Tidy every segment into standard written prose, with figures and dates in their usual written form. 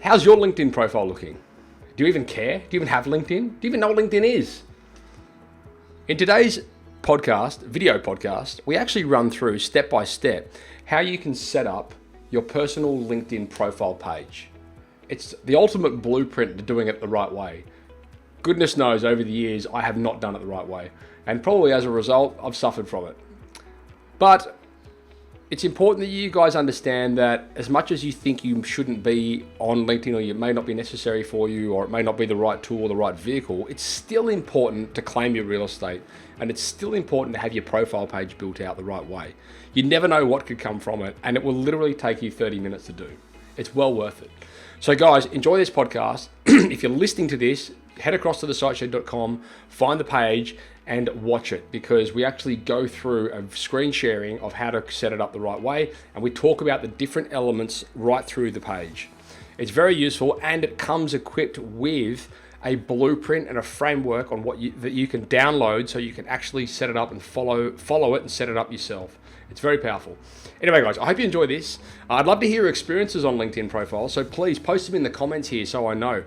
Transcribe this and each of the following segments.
How's your LinkedIn profile looking? Do you even care? Do you even have LinkedIn? Do you even know what LinkedIn is? In today's video podcast, we actually run through step by step how you can set up your personal LinkedIn profile page. It's the ultimate blueprint to doing it the right way. Goodness knows over the years, I have not done it the right way. And probably as a result, I've suffered from it. But it's important that you guys understand that as much as you think you shouldn't be on LinkedIn, or it may not be necessary for you, or it may not be the right tool or the right vehicle, it's still important to claim your real estate. And it's still important to have your profile page built out the right way. You never know what could come from it, and it will literally take you 30 minutes to do. It's well worth it. So guys, enjoy this podcast. If you're listening to this, head across to thesiteshed.com, find the page and watch it, because we actually go through a screen sharing of how to set it up the right way, and we talk about the different elements right through the page. It's very useful, and it comes equipped with a blueprint and a framework on that you can download, so you can actually set it up and follow it and set it up yourself. It's very powerful. Anyway, guys, I hope you enjoy this. I'd love to hear your experiences on LinkedIn profiles, so please post them in the comments here so I know.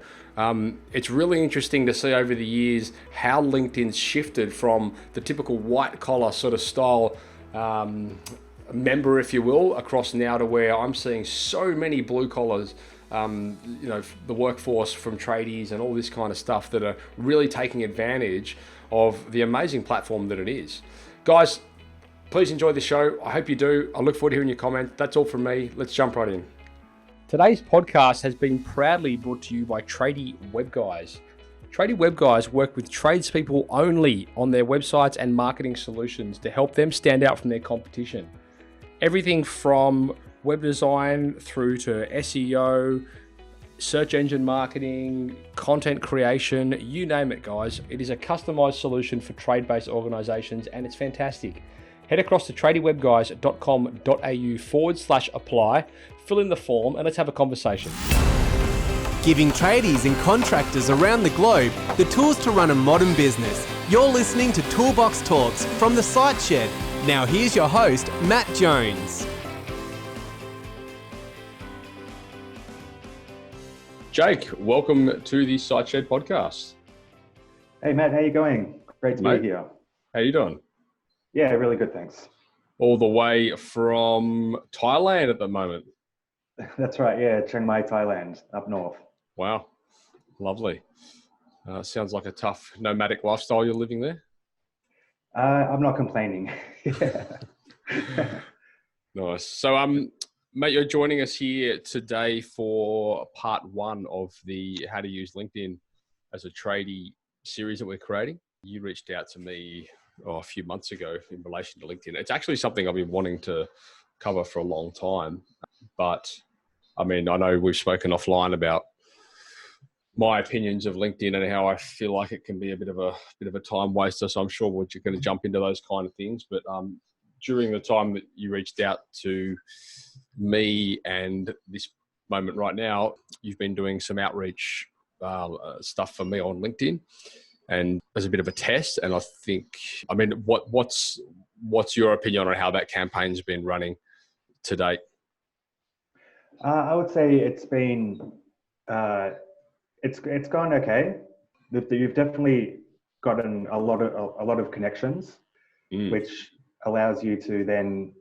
It's really interesting to see over the years how LinkedIn's shifted from the typical white collar sort of style member, if you will, across now to where I'm seeing so many blue collars, the workforce from tradies and all this kind of stuff that are really taking advantage of the amazing platform that it is. Guys, please enjoy the show. I hope you do. I look forward to hearing your comments. That's all from me. Let's jump right in. Today's podcast has been proudly brought to you by Tradie Web Guys. Tradie Web Guys work with tradespeople only on their websites and marketing solutions to help them stand out from their competition. Everything from web design through to SEO, search engine marketing, content creation, you name it, guys. It is a customized solution for trade-based organizations, and it's fantastic. Head across to tradiewebguys.com.au/apply, fill in the form, and let's have a conversation. Giving tradies and contractors around the globe the tools to run a modern business. You're listening to Toolbox Talks from the Site Shed. Now here's your host, Matt Jones. Jake, welcome to the Site Shed podcast. Hey Matt, how you going? Great to be here. How you doing? Yeah, really good, thanks. All the way from Thailand at the moment. That's right, yeah, Chiang Mai, Thailand, up north. Wow, lovely. Sounds like a tough nomadic lifestyle you're living there. I'm not complaining. Nice. So, mate, you're joining us here today for part one of the How to Use LinkedIn as a Tradie series that we're creating. You reached out to me a few months ago in relation to LinkedIn. It's actually something I've been wanting to cover for a long time, but I mean, I know we've spoken offline about my opinions of LinkedIn and how I feel like it can be a bit of a time waster. So I'm sure we're going to jump into those kind of things. But during the time that you reached out to me and this moment right now, you've been doing some outreach stuff for me on LinkedIn, and as a bit of a test. And I think, I mean, what's your opinion on how that campaign's been running to date? I would say it's been, it's gone okay. You've definitely gotten a lot of connections, which allows you to then,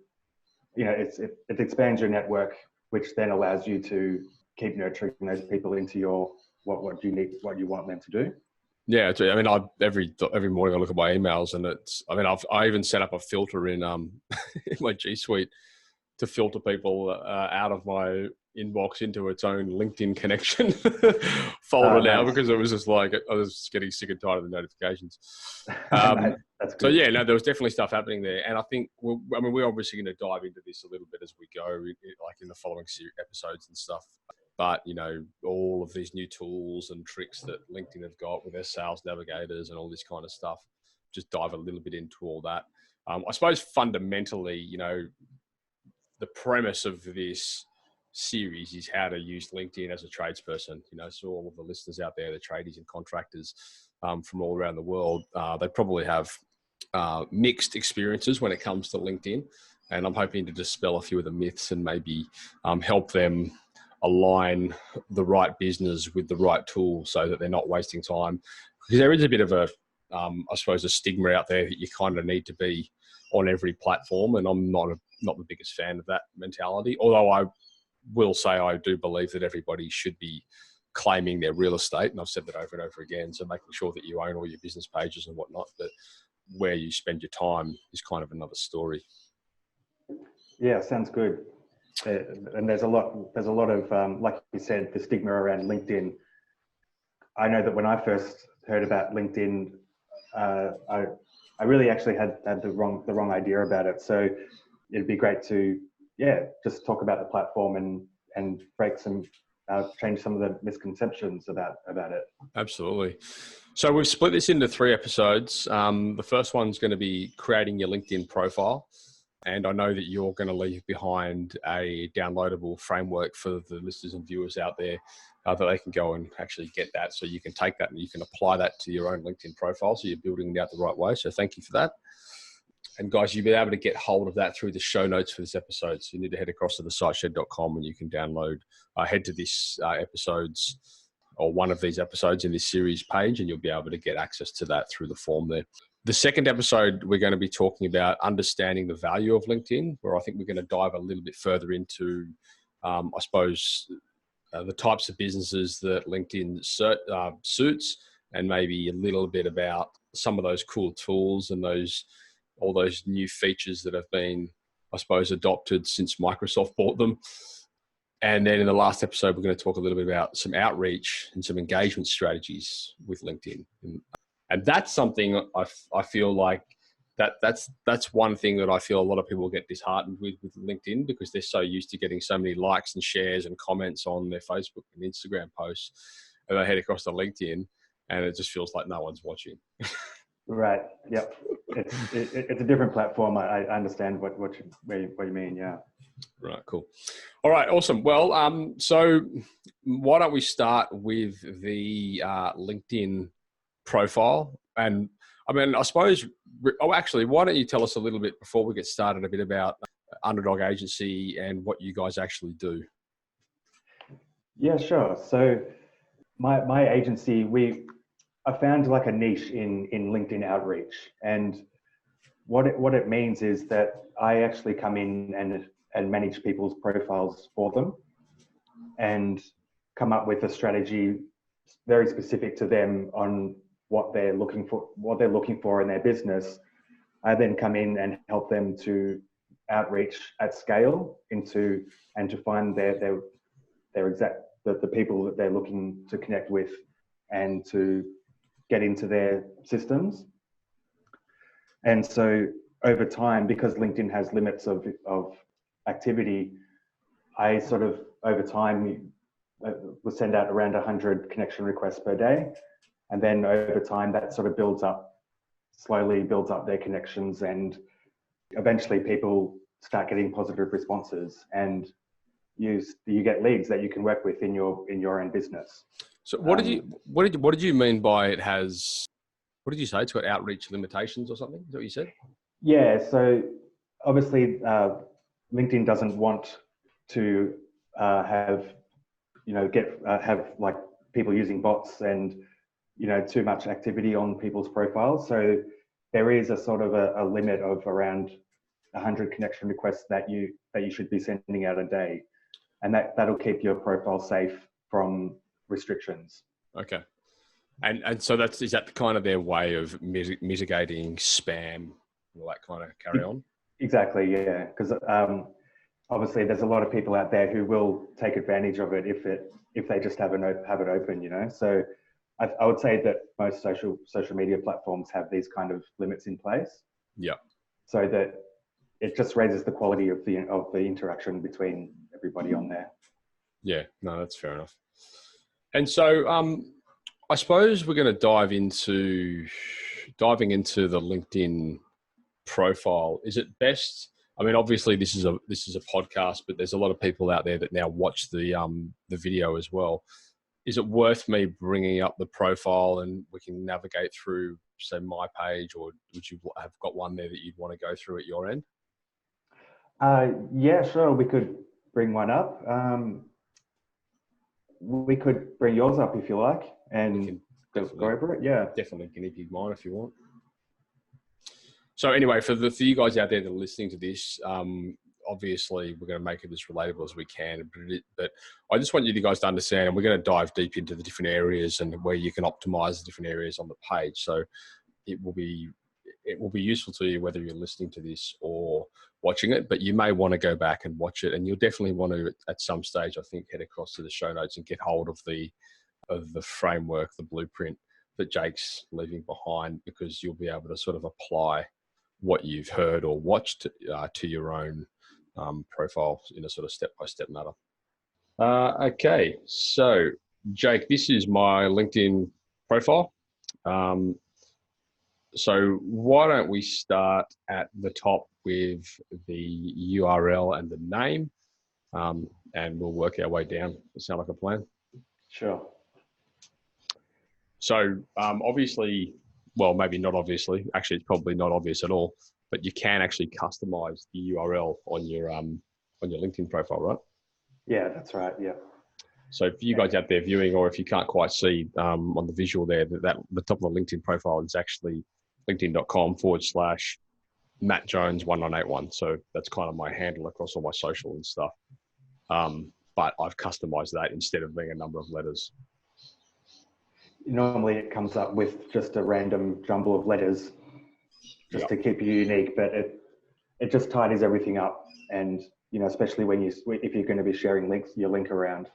it expands your network, which then allows you to keep nurturing those people into your what you want them to do. Yeah, I mean, every morning I look at my emails, and I even set up a filter in in my G Suite to filter people out of my inbox into its own LinkedIn connection folder now, because it was just like I was getting sick and tired of the notifications. That's good. So yeah, no, there was definitely stuff happening there, and I think we're obviously going to dive into this a little bit as we go, like in the following episodes and stuff. But, all of these new tools and tricks that LinkedIn have got with their sales navigators and all this kind of stuff, just dive a little bit into all that. I suppose fundamentally, the premise of this series is how to use LinkedIn as a tradesperson. So all of the listeners out there, the tradies and contractors from all around the world, they probably have mixed experiences when it comes to LinkedIn. And I'm hoping to dispel a few of the myths and maybe help them align the right business with the right tool so that they're not wasting time. Because there is a bit of a, I suppose, a stigma out there that you kind of need to be on every platform. And I'm not the biggest fan of that mentality. Although I will say I do believe that everybody should be claiming their real estate. And I've said that over and over again. So making sure that you own all your business pages and whatnot. But where you spend your time is kind of another story. Yeah, sounds good. And there's a lot of, like you said, the stigma around LinkedIn. I know that when I first heard about LinkedIn, I really actually had the wrong idea about it. So it'd be great to, just talk about the platform and break some, change some of the misconceptions about it. Absolutely. So we've split this into 3 episodes. The first one's going to be creating your LinkedIn profile. And I know that you're going to leave behind a downloadable framework for the listeners and viewers out there that they can go and actually get that. So you can take that and you can apply that to your own LinkedIn profile. So you're building it out the right way. So thank you for that. And guys, you'll be able to get hold of that through the show notes for this episode. So you need to head across to thesiteshed.com and you can download, head to this episode's or one of these episodes in this series page, and you'll be able to get access to that through the form there. The second episode, we're going to be talking about understanding the value of LinkedIn, where I think we're going to dive a little bit further into, I suppose, the types of businesses that LinkedIn suits, and maybe a little bit about some of those cool tools and all those new features that have been, I suppose, adopted since Microsoft bought them. And then in the last episode, we're going to talk a little bit about some outreach and some engagement strategies with LinkedIn. And that's something I feel like that's one thing that I feel a lot of people get disheartened with LinkedIn, because they're so used to getting so many likes and shares and comments on their Facebook and Instagram posts. And they head across to LinkedIn and it just feels like no one's watching. Right. Yep. It's a different platform. I understand what you mean. Yeah. Right. Cool. All right. Awesome. Well, so why don't we start with the LinkedIn profile? And I mean, I suppose, actually, why don't you tell us a little bit before we get started, a bit about Underdog Agency and what you guys actually do? Yeah, sure. So my agency, I found like a niche in LinkedIn outreach, and what it means is that I actually come in and manage people's profiles for them, and come up with a strategy very specific to them on what they're looking for in their business. I then come in and help them to outreach at scale and to find their exact the people that they're looking to connect with and to get into their systems. And so over time, because LinkedIn has limits of activity, I sort of over time will send out around 100 connection requests per day. And then over time, that sort of slowly builds up their connections, and eventually people start getting positive responses, and you get leads that you can work with in your own business. So what did you mean by it has? What did you say? It's got outreach limitations or something? Is that what you said? Yeah. So obviously, LinkedIn doesn't want to have like people using bots and too much activity on people's profiles. So there is a sort of a limit of around 100 connection requests that you should be sending out a day, and that'll keep your profile safe from restrictions. Okay. And so is that kind of their way of mitigating spam, all that kind of carry on? Exactly, yeah. Because obviously there's a lot of people out there who will take advantage of it if they just have it open, So I would say that most social media platforms have these kind of limits in place. Yeah. So that it just raises the quality of the interaction between everybody on there. Yeah, no, that's fair enough. And so I suppose we're going to diving into the LinkedIn profile. Is it best? I mean, obviously this is a podcast, but there's a lot of people out there that now watch the video as well. Is it worth me bringing up the profile and we can navigate through, say, my page, or would you have got one there that you'd want to go through at your end? Yeah, sure. We could bring one up. we could bring yours up if you like and go over it. Yeah, definitely guinea pig mine if you want. So anyway, for you guys out there that are listening to this, obviously we're going to make it as relatable as we can, but I just want you guys to understand, and we're going to dive deep into the different areas and where you can optimize the different areas on the page. So it will be useful to you whether you're listening to this or watching it, but you may want to go back and watch it, and you'll definitely want to at some stage, I think, head across to the show notes and get hold of the framework, the blueprint that Jake's leaving behind, because you'll be able to sort of apply what you've heard or watched to your own profile in a sort of step-by-step manner. Okay, so Jake, this is my LinkedIn profile. So why don't we start at the top with the URL and the name, and we'll work our way down. Does that sound like a plan? Sure. So obviously, well, maybe not obviously. Actually, it's probably not obvious at all. But you can actually customize the URL on your LinkedIn profile, right? Yeah, that's right. Yeah. So for you guys out there viewing, or if you can't quite see on the visual there, that the top of the LinkedIn profile is actually linkedin.com/MattJones1981. So that's kind of my handle across all my social and stuff. But I've customized that instead of being a number of letters. Normally it comes up with just a random jumble of letters just to keep you unique, but it just tidies everything up. And, especially if you're going to be sharing links, your link around.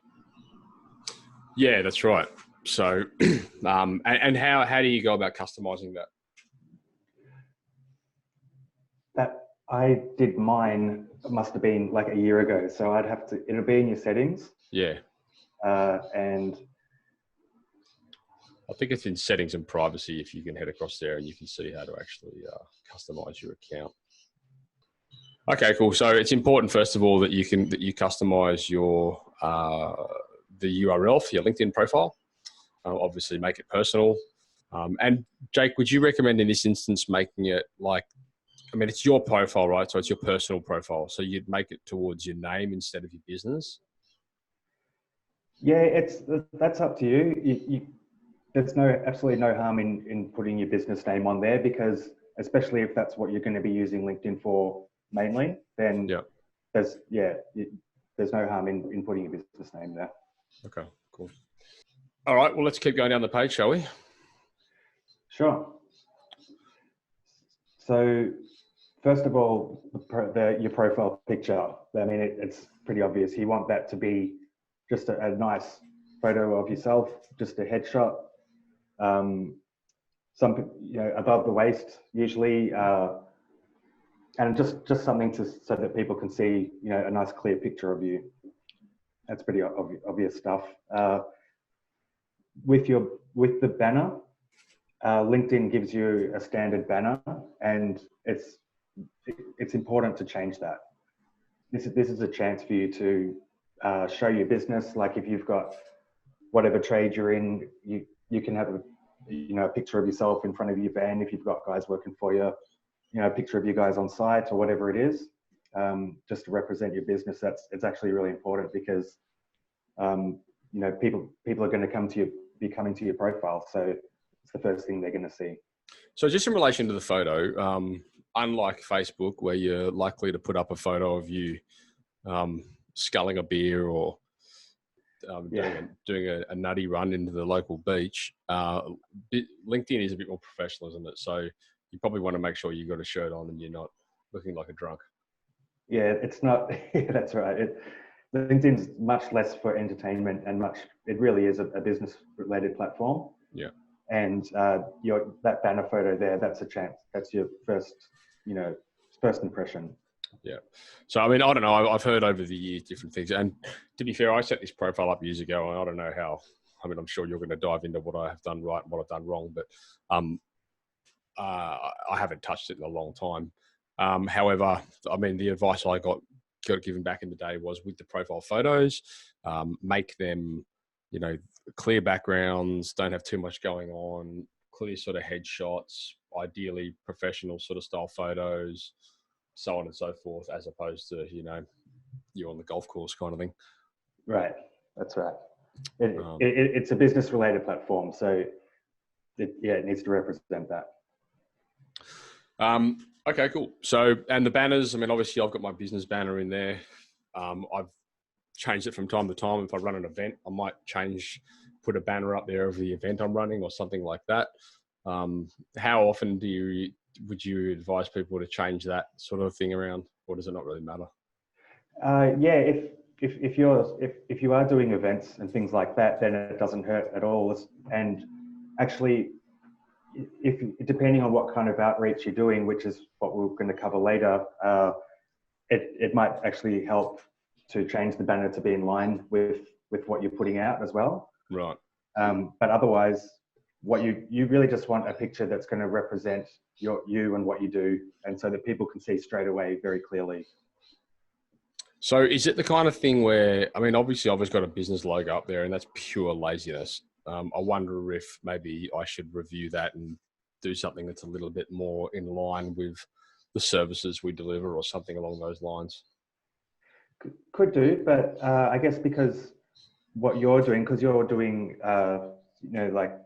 Yeah, that's right. So, and how do you go about customizing that? That I did mine, it must have been like a year ago. So it'll be in your settings. Yeah. And I think it's in settings and privacy. If you can head across there and you can see how to actually customize your account. Okay, cool. So it's important, first of all, that you customize your the URL for your LinkedIn profile. Obviously, make it personal. And Jake, would you recommend in this instance making it it's your profile, right? So it's your personal profile. So you'd make it towards your name instead of your business. Yeah, that's up to you. There's absolutely no harm in putting your business name on there, because especially if that's what you're going to be using LinkedIn for mainly, then there's no harm in putting your business name there. Okay, cool. All right, well, let's keep going down the page, shall we? Sure. So first of all, your profile picture, I mean, it's pretty obvious. You want that to be just a nice photo of yourself, just a headshot. Some above the waist usually, and just something so that people can see a nice clear picture of you. That's pretty obvious stuff. With the banner, LinkedIn gives you a standard banner, and it's important to change that. This is a chance for you to show your business. Like if you've got whatever trade you're in, you can have a picture of yourself in front of your van if you've got guys working for you, a picture of you guys on site or whatever it is, just to represent your business. It's actually really important, because people are going to be coming to your profile, so it's the first thing they're going to see. So just in relation to the photo, unlike Facebook, where you're likely to put up a photo of you sculling a beer or doing a nutty run into the local beach, LinkedIn is a bit more professional, isn't it? So you probably want to make sure you've got a shirt on and you're not looking like a drunk. Yeah, it's not. That's right. LinkedIn's much less for entertainment and it really is a business-related platform. Yeah. And that banner photo there, that's a chance. That's your first impression. Yeah. So, I mean, I don't know. I've heard over the years different things. And to be fair, I set this profile up years ago, and I don't know how. I mean, I'm sure you're going to dive into what I have done right and what I've done wrong, but I haven't touched it in a long time. However, I mean, the advice I got given back in the day was, with the profile photos, make them, clear backgrounds, don't have too much going on, clear sort of headshots, ideally professional sort of style photos, so on and so forth, as opposed to, you're on the golf course kind of thing. Right. That's right. It's a business related platform, so it needs to represent that. Okay, cool. So, and the banners, I mean, obviously I've got my business banner in there. I've changed it from time to time. If I run an event, I might put a banner up there of the event I'm running or something like that. How often would you advise people to change that sort of thing around, or does it not really matter? Yeah, if you are doing events and things like that, then it doesn't hurt at all. And actually, depending on what kind of outreach you're doing, which is what we're going to cover later, it might actually help to change the banner to be in line with what you're putting out as well. Right. But otherwise, what you really just want a picture that's going to represent you and what you do, and so that people can see straight away very clearly. So is it the kind of thing where, I mean, obviously I've always got a business logo up there and that's pure laziness. I wonder if maybe I should review that and do something that's a little bit more in line with the services we deliver or something along those lines. Could do, but I guess because what you're doing, because you're doing, like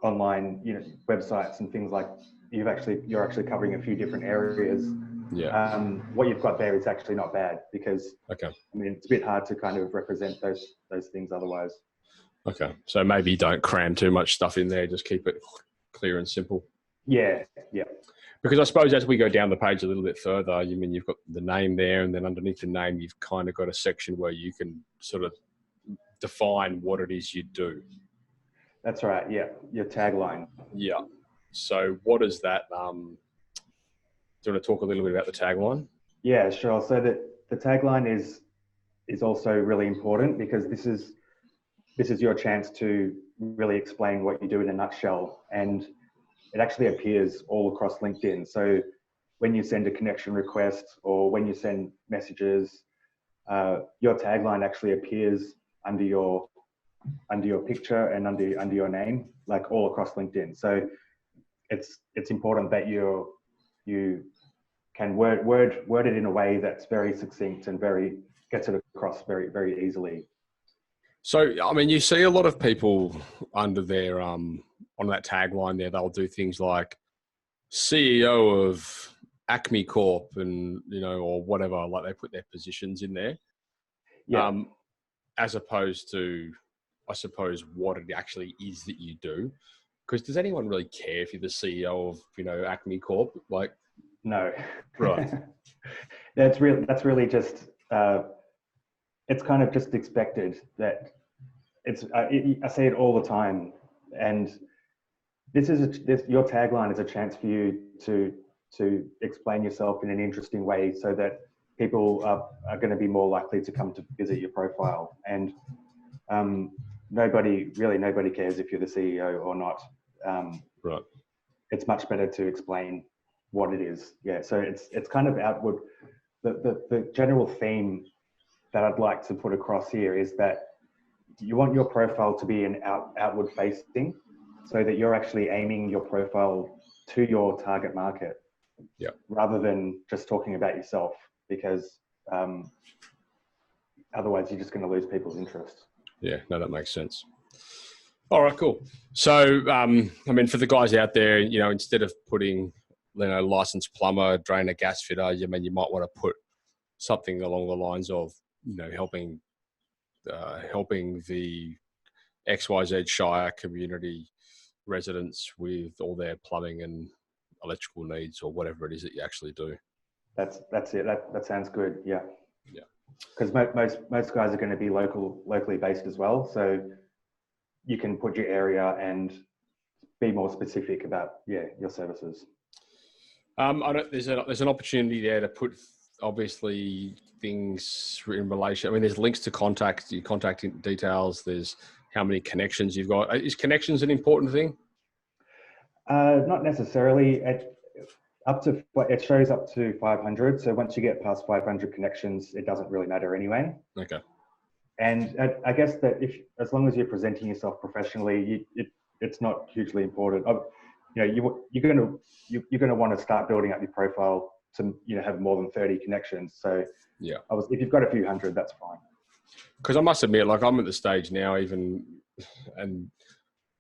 online, websites and things like you're actually covering a few different areas. Yeah. What you've got there is actually not bad because, okay. I mean, it's a bit hard to kind of represent those things otherwise. Okay. So maybe don't cram too much stuff in there. Just keep it clear and simple. Yeah. Yeah. Because I suppose as we go down the page a little bit further, you've got the name there, and then underneath the name, you've kind of got a section where you can sort of define what it is you do. That's right. Yeah. Your tagline. Yeah. So what is that? Do you want to talk a little bit about the tagline? Yeah, sure. So the tagline is also really important because this is your chance to really explain what you do in a nutshell, and it actually appears all across LinkedIn. So when you send a connection request or when you send messages, your tagline actually appears under your picture and under your name, like all across LinkedIn. So it's important that you can word it in a way that's very succinct and gets it across very, very easily. So, I mean, you see a lot of people under their, on that tagline there, they'll do things like CEO of Acme Corp and, or whatever, like they put their positions in there. Yeah. As opposed to, I suppose, what it actually is that you do. Because does anyone really care if you're the CEO of, Acme Corp? Like, no. Right. That's really just, it's kind of just expected that I say it all the time. And your tagline is a chance for you to explain yourself in an interesting way so that people are going to be more likely to come to visit your profile. And nobody cares if you're the CEO or not. Right. It's much better to explain what it is. Yeah. So it's kind of outward. The general theme that I'd like to put across here is that you want your profile to be an outward facing, so that you're actually aiming your profile to your target market. Yeah. Rather than just talking about yourself, because otherwise you're just going to lose people's interest. Yeah, no, that makes sense. All right, cool. So, I mean, for the guys out there, instead of putting, licensed plumber, drainer, gas fitter, you might want to put something along the lines of, helping the XYZ Shire community residents with all their plumbing and electrical needs, or whatever it is that you actually do. That's it. That sounds good. Yeah. Yeah. Because most guys are going to be locally based as well, so you can put your area and be more specific about your services. There's an opportunity there to put obviously things in relation. I mean, there's links to your contact details. There's how many connections you've got. Is connections an important thing? Not necessarily. It shows up to 500. So once you get past 500 connections, it doesn't really matter anyway. Okay. And I guess that as long as you're presenting yourself professionally, it's not hugely important. You're going to want to start building up your profile to have more than 30 connections. So yeah, if you've got a few hundred, that's fine. Because I must admit, like, I'm at the stage now, and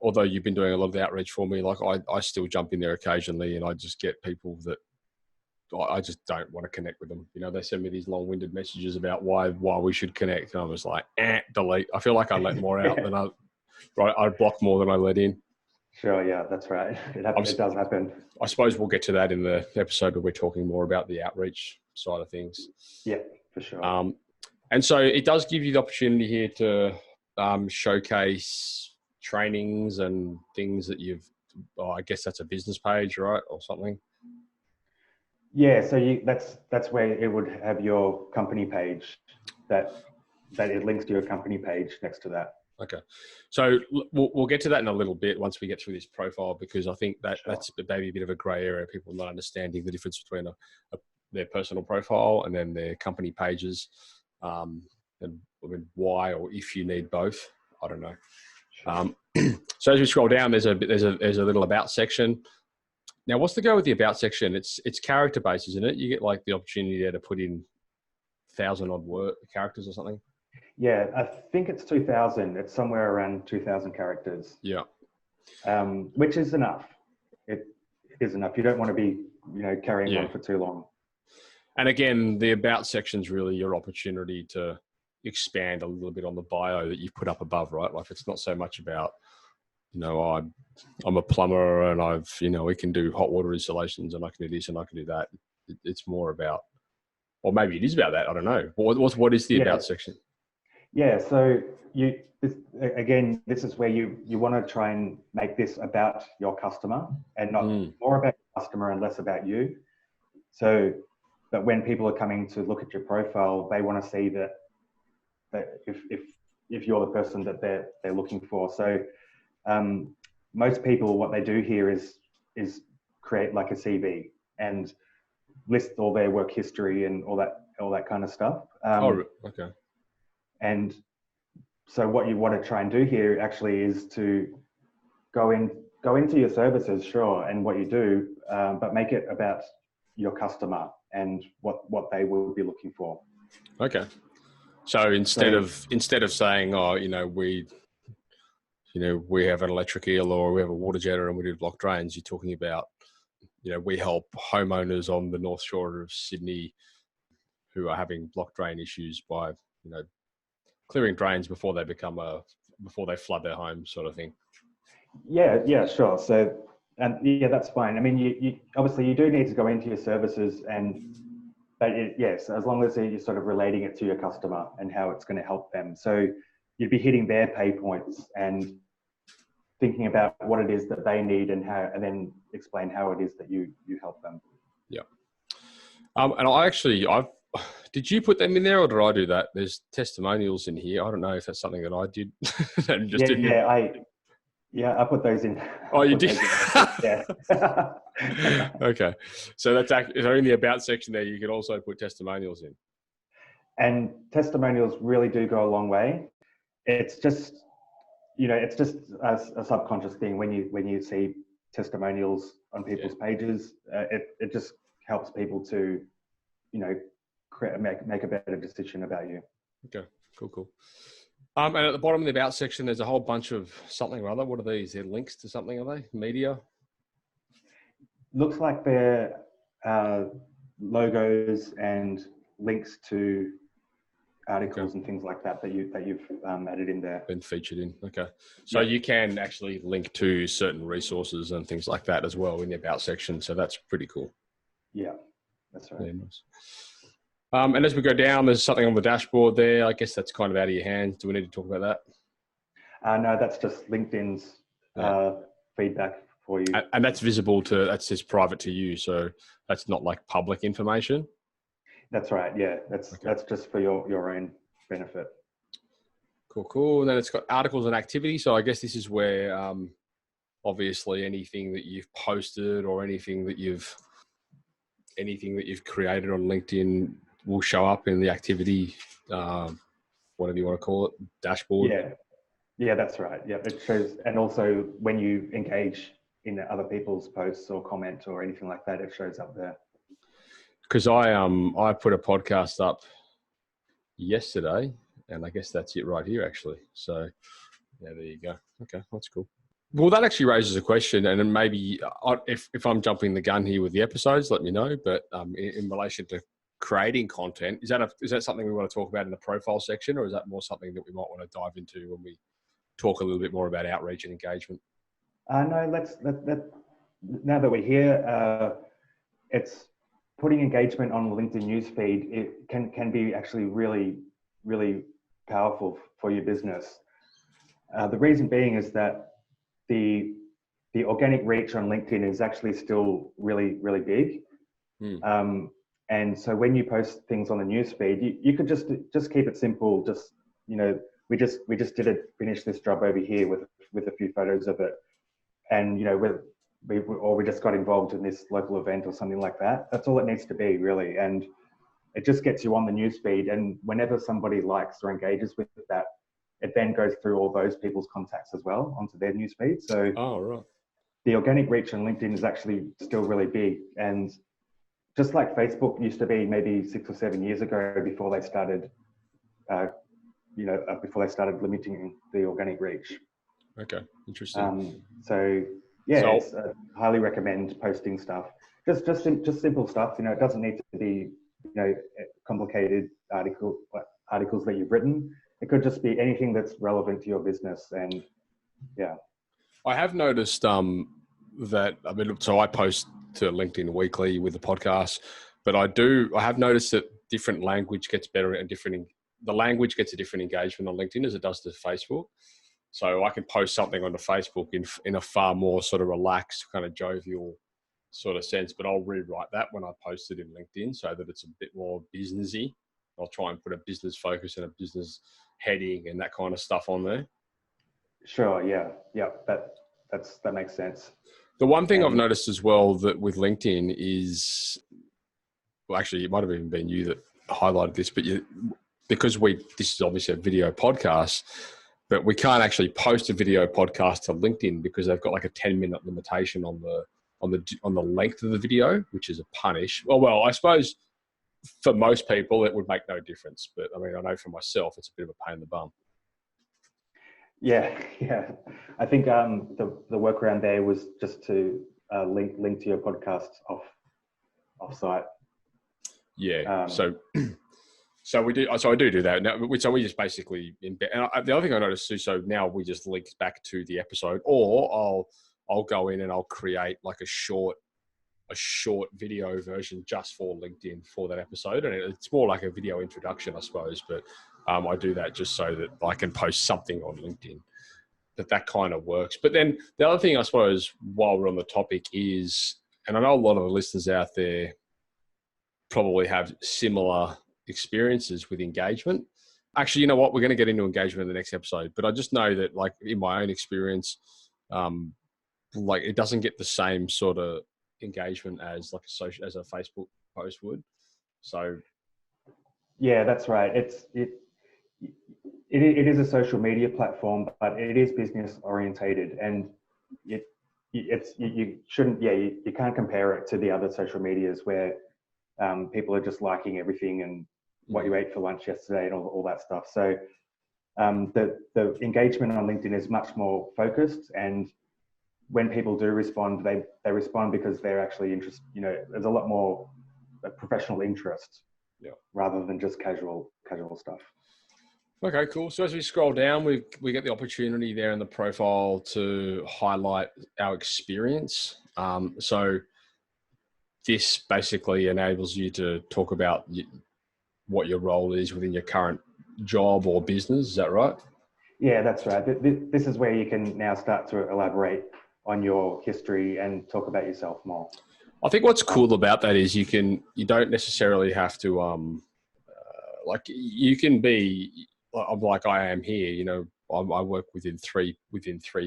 although you've been doing a lot of the outreach for me, like I still jump in there occasionally, and I just get people that I just don't want to connect with them. You know, they send me these long-winded messages about why we should connect, and I'm just like, delete. I feel like I let more out than I block more than I let in. Sure, yeah, that's right. It does happen. I suppose we'll get to that in the episode where we're talking more about the outreach side of things. Yeah, for sure. And so it does give you the opportunity here to showcase trainings and things that I guess that's a business page, right? Or something. Yeah, so that's where it would have your company page that it links to your company page next to that. Okay. So we'll get to that in a little bit once we get through this profile, because I think that's maybe a bit of a grey area, people not understanding the difference between their personal profile and then their company pages, and why, or if you need both. I don't know. Sure. So as we scroll down, there's a little about section. Now, what's the go with the about section? It's character based, isn't it? You get like the opportunity there to put in 1,000 odd word characters or something. Yeah, I think it's 2,000. It's somewhere around 2,000 characters. Yeah. Which is enough. It is enough. You don't want to be, carrying on for too long. And again, the about section is really your opportunity to expand a little bit on the bio that you've put up above, right? Like, it's not so much about, I'm a plumber and we can do hot water installations and I can do this and I can do that. It's more about, or maybe it is about that. I don't know. What is the about section? Yeah. So this is where you want to try and make this about your customer and not more about your customer and less about you. So that when people are coming to look at your profile, they want to see that if you're the person that they're looking for. So most people, what they do here is create like a CV and list all their work history and all that kind of stuff. Okay. And so what you want to try and do here actually is to go into your services, sure, and what you do, but make it about your customer and what they will be looking for. Okay. So instead of saying, we have an electric eel or we have a water jetter and we do block drains, you're talking about, we help homeowners on the North Shore of Sydney who are having block drain issues by, clearing drains before they flood their home, sort of thing. Yeah, sure. So, that's fine. I mean, you obviously you do need to go into your services, but yes, as long as you're sort of relating it to your customer and how it's going to help them. So you'd be hitting their pay points and thinking about what it is that they need and then explain how it is that you help them. Yeah. And did you put them in there or did I do that? There's testimonials in here. I don't know if that's something that I did. I put those in. Oh, you did? Yeah. Okay. So in the about section there, you can also put testimonials in. And testimonials really do go a long way. It's just, a subconscious thing when you see testimonials on people's pages. It just helps people to, make a better decision about you. Okay, cool. And at the bottom of the about section, there's a whole bunch of something or other. What are these? They're links to something, are they? Media? Looks like they're logos and links to articles and things like that you've added in there. Been featured in. Okay. So you can actually link to certain resources and things like that as well in the about section. So that's pretty cool. Yeah, that's right. Yeah, nice. And as we go down, there's something on the dashboard there. I guess that's kind of out of your hands. Do we need to talk about that? No, that's just LinkedIn's feedback for you. And that's visible that's just private to you. So that's not like public information. That's right. Yeah. That's just for your own benefit. Cool. And then it's got articles and activity. So I guess this is where, obviously anything that you've posted or anything that you've created on LinkedIn will show up in the activity, whatever you want to call it, dashboard. Yeah, that's right. Yeah, it shows, and also when you engage in other people's posts or comment or anything like that, it shows up there. Because I put a podcast up yesterday, And I guess that's it right here, actually. So yeah, there you go. Okay, that's cool. Well, that actually raises a question, and then maybe if I'm jumping the gun here with the episodes, let me know. But in relation to creating content, is that something we want to talk about in the profile section, or is that more something that we might want to dive into when we talk a little bit more about outreach and engagement? No, now that we're here, it's putting engagement on the LinkedIn newsfeed. It can be actually really, really powerful for your business. The reason being is that the organic reach on LinkedIn is actually still really, really big. And so when you post things on the newsfeed, you could just keep it simple. Just, we just finished this job over here with a few photos of it, and we just got involved in this local event or something like that. That's all it needs to be, really, and it just gets you on the newsfeed. And whenever somebody likes or engages with that, it then goes through all those people's contacts as well onto their newsfeed. So the organic reach on LinkedIn is actually still really big. And just like Facebook used to be maybe 6 or 7 years ago before they started, limiting the organic reach. Okay, interesting. It's, highly recommend posting stuff. Just simple stuff. It doesn't need to be complicated articles that you've written. It could just be anything that's relevant to your business. And yeah, I have noticed that, so I post to LinkedIn weekly with the podcast, but I have noticed that different language gets better and the language gets a different engagement on LinkedIn as it does to Facebook. So I can post something onto Facebook in a far more sort of relaxed, kind of jovial sort of sense, but I'll rewrite that when I post it in LinkedIn so that it's a bit more businessy. I'll try and put a business focus and a business heading and that kind of stuff on there. Sure. Yeah. That makes sense. The one thing I've noticed as well that with LinkedIn is, well, actually, it might have even been you that highlighted this, but because this is obviously a video podcast, but we can't actually post a video podcast to LinkedIn because they've got like a 10-minute limitation on the length of the video, which is a punish. Well, I suppose for most people it would make no difference, but I know for myself it's a bit of a pain in the bum. Yeah. I think the workaround there was just to link to your podcast off site. Yeah. So we do. So I do that now. So we just basically embed. And the other thing I noticed too. So now we just link back to the episode, or I'll go in and I'll create like a short video version just for LinkedIn for that episode, and it's more like a video introduction, I suppose. But I do that just so that I can post something on LinkedIn. That kind of works. But then the other thing, I suppose, while we're on the topic is, and I know a lot of the listeners out there probably have similar experiences with engagement. Actually, you know what? We're going to get into engagement in the next episode, but I just know that, like, in my own experience, like, it doesn't get the same sort of engagement as like as a Facebook post would. So yeah, that's right. It is a social media platform, but it is business orientated, and you shouldn't. Yeah, you can't compare it to the other social medias where people are just liking everything and what you ate for lunch yesterday and all that stuff. So the engagement on LinkedIn is much more focused, and when people do respond, they respond because they're actually interested. There's a lot more professional interest, rather than just casual stuff. Okay, cool. So as we scroll down, we get the opportunity there in the profile to highlight our experience. So this basically enables you to talk about what your role is within your current job or business. Is that right? Yeah, that's right. This is where you can now start to elaborate on your history and talk about yourself more. I think what's cool about that is you don't necessarily have to, you can be like I am here, I work within three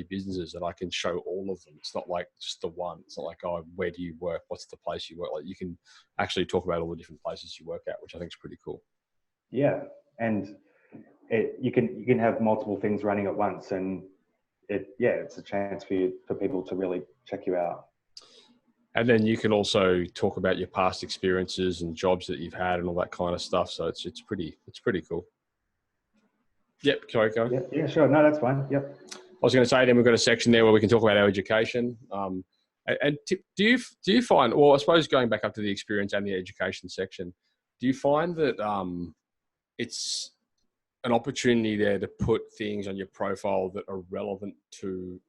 businesses and I can show all of them. It's not like just the one. It's not like, oh, where do you work? What's the place you work? Like, you can actually talk about all the different places you work at, which I think is pretty cool. Yeah. And you can have multiple things running at once, and it's a chance for people to really check you out. And then you can also talk about your past experiences and jobs that you've had and all that kind of stuff. So it's pretty cool. Yep. Sorry, go. Yeah, sure. No, that's fine. Yep. I was going to say, then we've got a section there where we can talk about our education. Do you find, well, I suppose going back up to the experience and the education section, do you find that it's an opportunity there to put things on your profile that are relevant to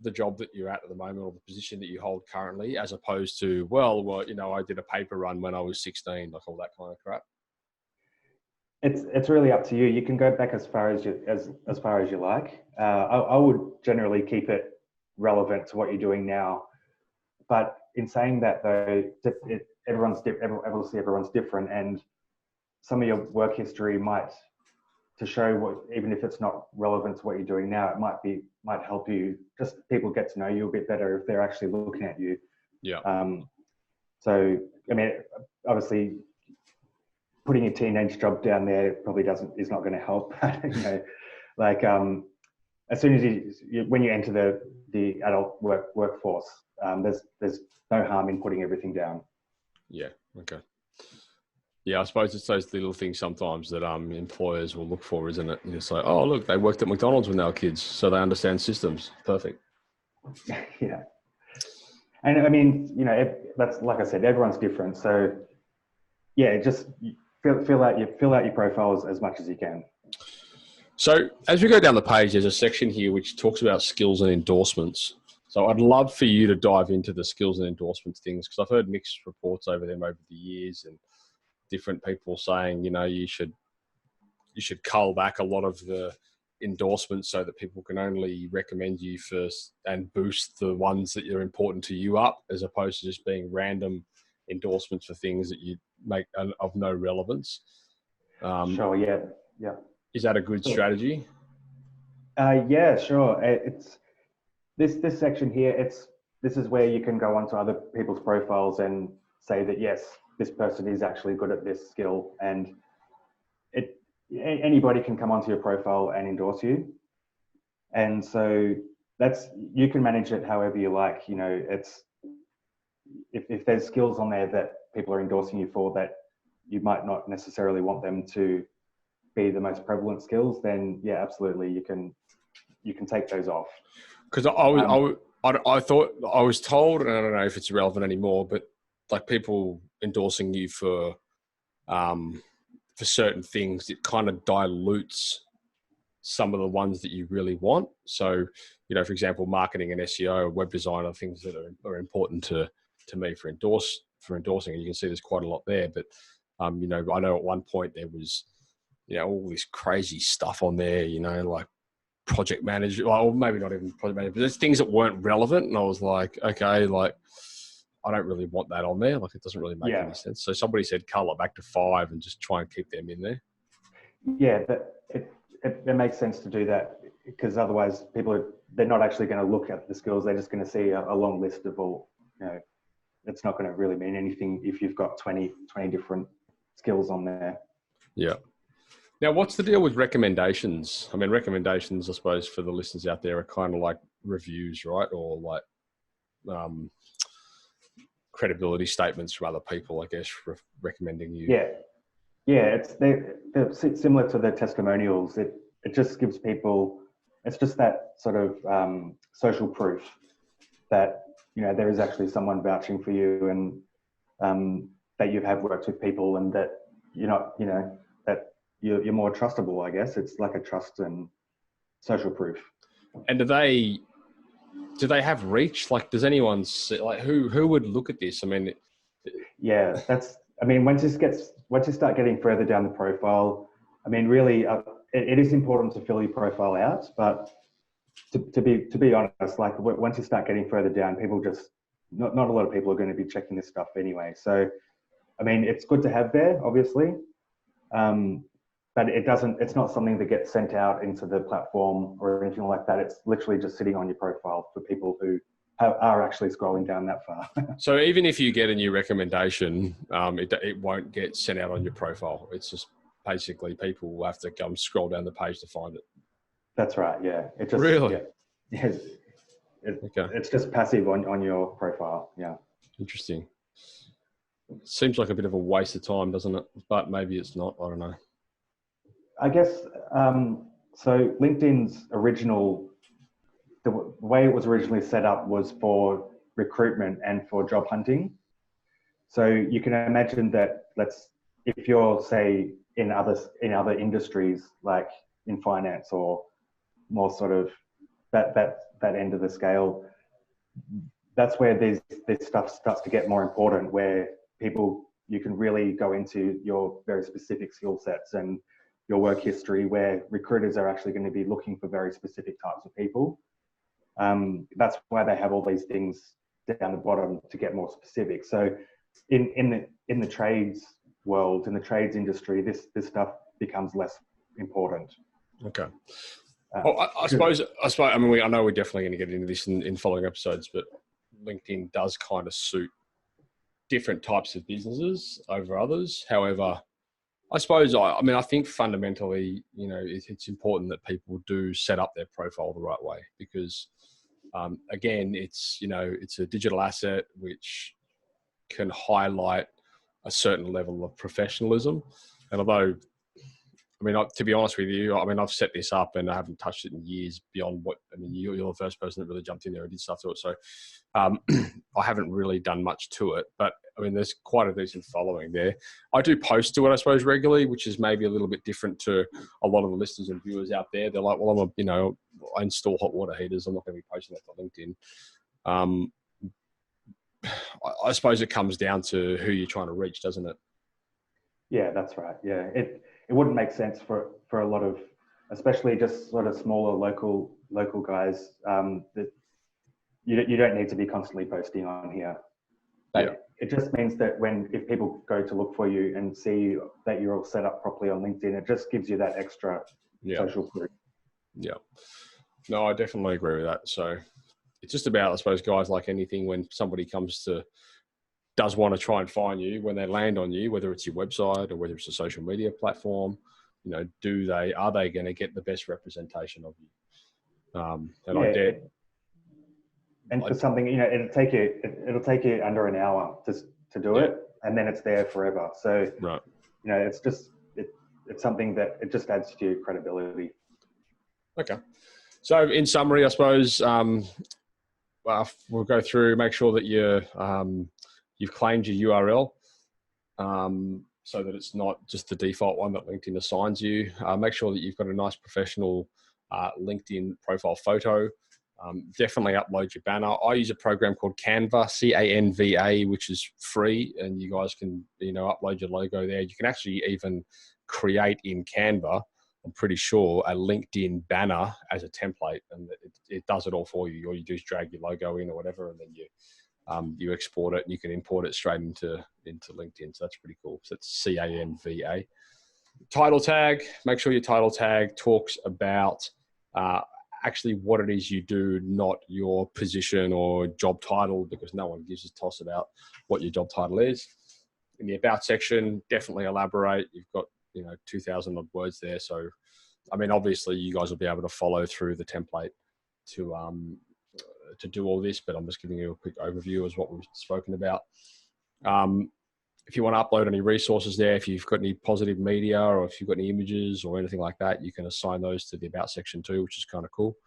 the job that you're at the moment or the position that you hold currently, as opposed to, well, you know, I did a paper run when I was 16, like all that kind of crap? It's really up to you. You can go back as far as you like. I would generally keep it relevant to what you're doing now. But in saying that, though, obviously everyone's different, and some of your work history might, to show what, even if it's not relevant to what you're doing now, it might help you. Just people get to know you a bit better if they're actually looking at you. Yeah. So I mean, obviously, putting a teenage job down there probably is not going to help. You know, like as soon as when you enter the adult workforce, there's no harm in putting everything down. Yeah. Okay. Yeah, I suppose it's those little things sometimes that employers will look for, isn't it? It's like, oh, look, they worked at McDonald's when they were kids, so they understand systems. Perfect. Yeah. And I mean, you know, that's, like I said, everyone's different. So yeah, just fill out your profiles as much as you can. So as we go down the page, there's a section here which talks about skills and endorsements. So I'd love for you to dive into the skills and endorsements things, because I've heard mixed reports over them over the years, and different people saying, you know, you should cull back a lot of the endorsements so that people can only recommend you first and boost the ones that are important to you up, as opposed to just being random endorsements for things that you make of no relevance. Sure. Yeah. Is that a good strategy? Yeah, sure. It's this section here. This is where you can go onto other people's profiles and say that, yes, this person is actually good at this skill, and anybody can come onto your profile and endorse you. And so you can manage it however you like. You know, it's if there's skills on there that people are endorsing you for that you might not necessarily want them to be the most prevalent skills, then yeah, absolutely, you can take those off. Because I thought, I was told, and I don't know if it's relevant anymore, but like people endorsing you for certain things, it kind of dilutes some of the ones that you really want. So, you know, for example, marketing and SEO, web design are things that are important to me for endorsing. And you can see there's quite a lot there. But, you know, I know at one point there was, you know, all this crazy stuff on there, you know, like project manager, or maybe not even project manager, but there's things that weren't relevant. And I was like, okay, like, I don't really want that on there. Like, it doesn't really make any sense. So somebody said, cull it back to 5 and just try and keep them in there. Yeah, it makes sense to do that, because otherwise they're not actually going to look at the skills. They're just going to see a long list of all, you know, it's not going to really mean anything if you've got 20 different skills on there. Yeah. Now, what's the deal with recommendations? I mean, recommendations, I suppose, for the listeners out there are kind of like reviews, right? Or like credibility statements from other people, I guess, recommending you. Yeah, they're similar to the testimonials. It just gives people, it's just that sort of social proof that, you know, there is actually someone vouching for you, and that you have worked with people, and that you're not, you know, that you're more trustable, I guess. It's like a trust and social proof. And do they have reach? Like, does anyone see, like, who would look at this? I mean, yeah, once you start getting further down the profile, I mean, really, it is important to fill your profile out, but to be honest, like once you start getting further down, people just, not a lot of people are going to be checking this stuff anyway. So, I mean, it's good to have there, obviously, but it's not something that gets sent out into the platform or anything like that. It's literally just sitting on your profile for people who are actually scrolling down that far. So even if you get a new recommendation, it won't get sent out on your profile. It's just basically people will have to come scroll down the page to find it. That's right. Yeah. It just really. Yeah. It's just passive on your profile. Yeah. Interesting. Seems like a bit of a waste of time, doesn't it? But maybe it's not. I don't know. I guess So LinkedIn's the way it was originally set up was for recruitment and for job hunting. So you can imagine that if you're, say, in other industries, like in finance or more sort of that end of the scale, that's where this stuff starts to get more important, where you can really go into your very specific skill sets and your work history, where recruiters are actually going to be looking for very specific types of people. That's why they have all these things down the bottom to get more specific. So in the trades world, in the trades industry, this stuff becomes less important. Okay. Well, I suppose. I mean, I know we're definitely going to get into this in following episodes, but LinkedIn does kind of suit different types of businesses over others. However, I suppose I think fundamentally, it's important that people do set up their profile the right way, because again, it's a digital asset which can highlight a certain level of professionalism. And although, to be honest with you, I've set this up and I haven't touched it in years beyond you're the first person that really jumped in there and did stuff to it. So I haven't really done much to it, but there's quite a decent following there. I do post to it, I suppose, regularly, which is maybe a little bit different to a lot of the listeners and viewers out there. They're like, well, I install hot water heaters. I'm not going to be posting that to LinkedIn. I suppose it comes down to who you're trying to reach, doesn't it? Yeah, that's right. Yeah, it wouldn't make sense for a lot of, especially just sort of smaller local guys, that you don't need to be constantly posting on here. But it just means that if people go to look for you and see that you're all set up properly on LinkedIn, it just gives you that extra social proof. Yeah. No, I definitely agree with that. So it's just about, I suppose, guys, like anything, when somebody does want to try and find you, when they land on you, whether it's your website or whether it's a social media platform, are they going to get the best representation of you? And for something, it'll take you under an hour to do it, and then it's there forever. So, right. It's just it's something that it just adds to your credibility. Okay. So, in summary, I suppose we'll go through, make sure that you've claimed your URL, so that it's not just the default one that LinkedIn assigns you. Make sure that you've got a nice professional LinkedIn profile photo. Definitely upload your banner. I use a program called Canva, Canva, which is free, and you guys can upload your logo there. You can actually even create in Canva, I'm pretty sure, a LinkedIn banner as a template, and it does it all for you. All you do is drag your logo in or whatever, and then you export it and you can import it straight into LinkedIn. So that's pretty cool. So it's Canva. Title tag. Make sure your title tag talks about actually what it is you do, not your position or job title, because no one gives a toss about what your job title is. In the about section, definitely elaborate. You've got 2,000 odd words there. So, obviously you guys will be able to follow through the template to do all this, but I'm just giving you a quick overview as what we've spoken about. If you want to upload any resources there, if you've got any positive media or if you've got any images or anything like that, you can assign those to the about section too, which is kind of cool.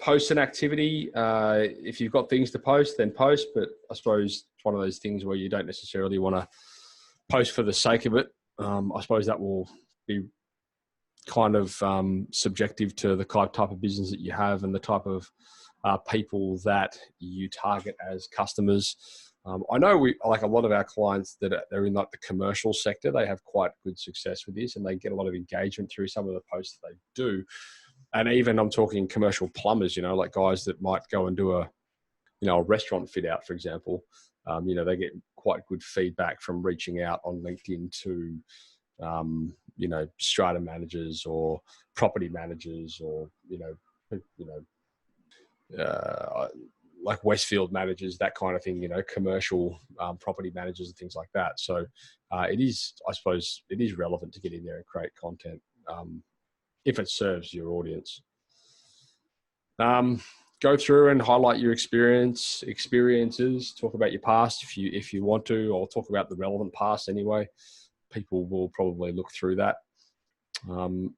Post an activity. If you've got things to post, then post, but I suppose it's one of those things where you don't necessarily want to post for the sake of it. I suppose that will be kind of subjective to the type of business that you have and the type of people that you target as customers. I know a lot of our clients they're in like the commercial sector, they have quite good success with this and they get a lot of engagement through some of the posts that they do. And even I'm talking commercial plumbers, like guys that might go and do a restaurant fit out, for example. They get quite good feedback from reaching out on LinkedIn to, strata managers or property managers or, like Westfield managers, that kind of thing, commercial property managers and things like that. So I suppose it is relevant to get in there and create content if it serves your audience. Go through and highlight your experiences, talk about your past if you want to, or talk about the relevant past anyway. people will probably look through that. And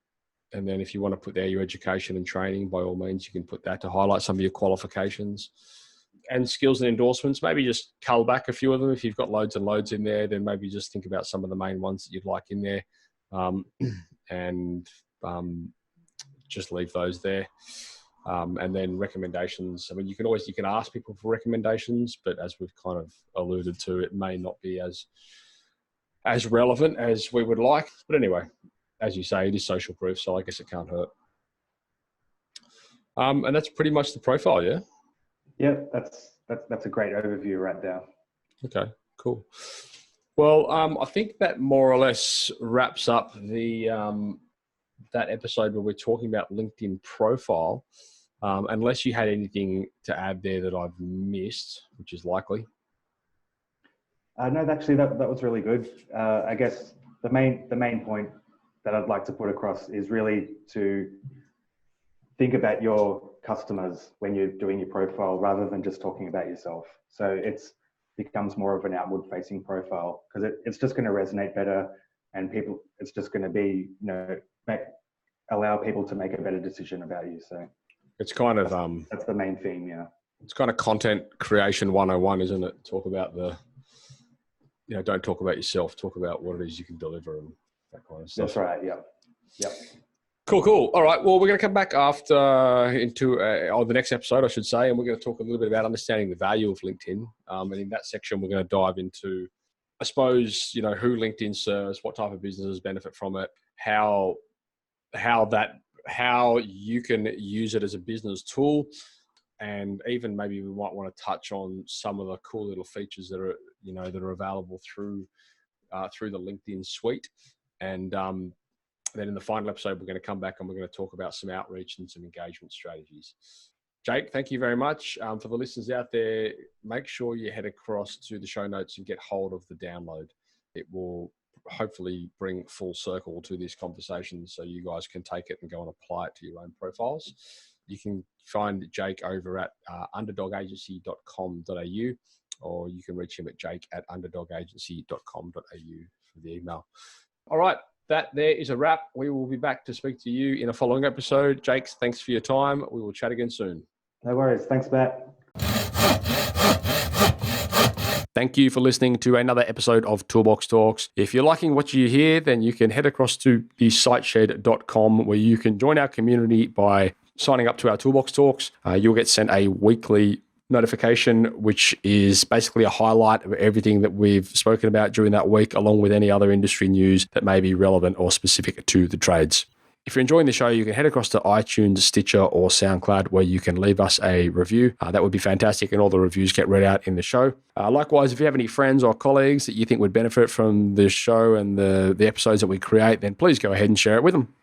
then if you want to put there your education and training, by all means, you can put that to highlight some of your qualifications and skills and endorsements. Maybe just cull back a few of them. If you've got loads and loads in there, then maybe just think about some of the main ones that you'd like in there, and just leave those there. And then recommendations. I mean, you can ask people for recommendations, but as we've kind of alluded to, it may not be as relevant as we would like. But anyway, as you say, it is social proof, so I guess it can't hurt. And that's pretty much the profile, yeah? Yeah, that's a great overview right there. Okay, cool. Well, I think that more or less wraps up the that episode where we're talking about LinkedIn profile. Unless you had anything to add there that I've missed, which is likely. No, actually, that was really good. I guess the main point that I'd like to put across is really to think about your customers when you're doing your profile rather than just talking about yourself. So it becomes more of an outward facing profile because it's just going to resonate better, and it's just going to be, allow people to make a better decision about you. So it's kind of, that's the main theme. Yeah. It's kind of content creation 101, isn't it? Talk about don't talk about yourself, talk about what it is you can deliver and that kind of stuff. That's right. Yeah. Yep. Cool. All right. Well, we're going to come back into the next episode, I should say, and we're going to talk a little bit about understanding the value of LinkedIn. And in that section, we're going to dive into, I suppose, who LinkedIn serves, what type of businesses benefit from it, how you can use it as a business tool, and even maybe we might want to touch on some of the cool little features that are available through the LinkedIn suite. And then in the final episode, we're going to come back and we're going to talk about some outreach and some engagement strategies. Jake, thank you very much. For the listeners out there, make sure you head across to the show notes and get hold of the download. It will hopefully bring full circle to this conversation so you guys can take it and go and apply it to your own profiles. You can find Jake over at underdogagency.com.au, or you can reach him at jake@underdogagency.com.au for the email. All right. That there is a wrap. We will be back to speak to you in a following episode. Jake, thanks for your time. We will chat again soon. No worries. Thanks, Matt. Thank you for listening to another episode of Toolbox Talks. If you're liking what you hear, then you can head across to thesiteshed.com where you can join our community by signing up to our Toolbox Talks. You'll get sent a weekly notification, which is basically a highlight of everything that we've spoken about during that week, along with any other industry news that may be relevant or specific to the trades. If you're enjoying the show, you can head across to iTunes, Stitcher, or SoundCloud, where you can leave us a review. That would be fantastic, and all the reviews get read out in the show. Likewise, if you have any friends or colleagues that you think would benefit from the show and the episodes that we create, then please go ahead and share it with them.